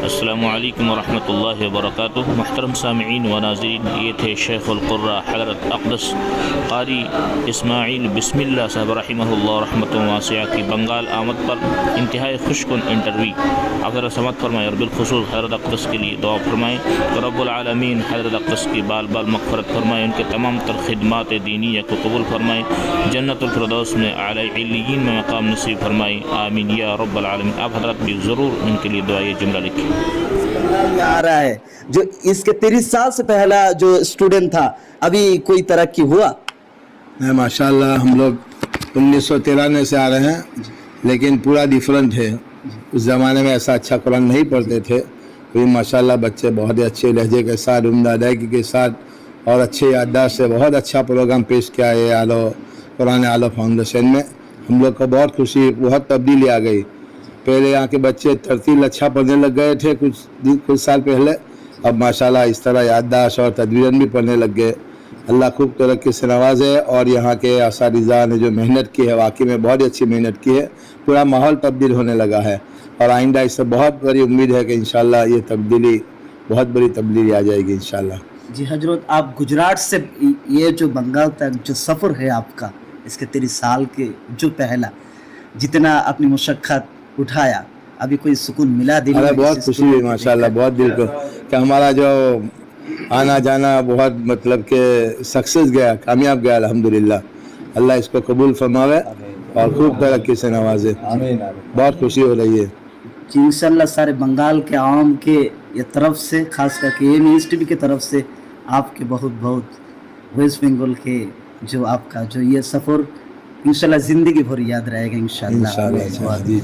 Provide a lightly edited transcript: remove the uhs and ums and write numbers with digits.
السلام علیکم ورحمۃ اللہ وبرکاتہ۔ محترم سامعین و ناظرین، یہ تھے شیخ القرہ حضرت اقدس قاری اسماعیل بسم اللہ صاحب رحمہ اللہ رحمۃ واسعہ کی بنگال آمد پر انتہائی خوش کن انٹرویو۔ آپ ذرا سماعت فرمائیں اور بالخصوص حضرت اقدس کے لیے دعا فرمائیں کہ رب العالمین حضرت اقدس کی بال بال مغفرت فرمائیں، ان کے تمام تر خدمات دینیہ کو قبول فرمائیں، جنت الفردوس میں اعلی علیین میں مقام نصیب فرمائیں، آمین یا رب العالمین۔ آپ حضرت بھی ضرور ان کے لیے دعا یہ جملہ لکھیں۔ آ رہا ہے جو اس کے 30 سال سے پہلا جو اسٹوڈنٹ تھا، ابھی کوئی ترقی ہوا؟ نہیں، ماشاءاللہ ہم لوگ 1993 سے آ رہے ہیں، لیکن پورا ڈیفرنٹ ہے۔ اس زمانے میں ایسا اچھا قرآن نہیں پڑھتے تھے، ابھی ماشاءاللہ بچے بہت ہی اچھے لہجے کے ساتھ، عمدہ ادائیگی کے ساتھ اور اچھے یادداشت سے بہت اچھا پروگرام پیش کیا ہے قرآن اعلیٰ فاؤنڈیشن میں۔ ہم لوگ کو بہت خوشی، بہت تبدیلی آ گئی۔ پہلے یہاں کے بچے ترتیل اچھا پڑھنے لگ گئے تھے کچھ سال پہلے، اب ماشاءاللہ اس طرح یادداشت اور تدوین بھی پڑھنے لگ گئے۔ اللہ خوب ترقی سے نوازے، اور یہاں کے اساتذہ نے جو محنت کی ہے واقعی میں بہت اچھی محنت کی ہے، پورا ماحول تبدیل ہونے لگا ہے، اور آئندہ اس سے بہت بڑی امید ہے کہ انشاءاللہ یہ تبدیلی، بہت بڑی تبدیلی آ جائے گی انشاءاللہ۔ جی حضرت، آپ گجرات سے یہ جو بنگال تک جو سفر ہے آپ کا، اس کے 30 سال کے جو پہلا، جتنا اپنی مشقت اٹھایا، ابھی کوئی سکون ملا دل میں؟ بہت خوشی ہوئی ماشاءاللہ، بہت دل کو کہ ہمارا جو آنا جانا بہت مطلب کہ سکسیس گیا، کامیاب گیا الحمدللہ۔ اللہ اس کو قبول فرماوے اور خوب ترقی سے نوازے، بہت خوشی ہو رہی ہے۔ جی انشاءاللہ سارے بنگال کے عوام کے یہ طرف سے، خاص کر کے ایم ایس ٹی وی کی طرف سے آپ کے بہت بہت، ویسٹ بنگال کے جو آپ کا جو یہ سفر انشاءاللہ زندگی بھر یاد رہے گا انشاءاللہ۔ انشاءاللہ جی۔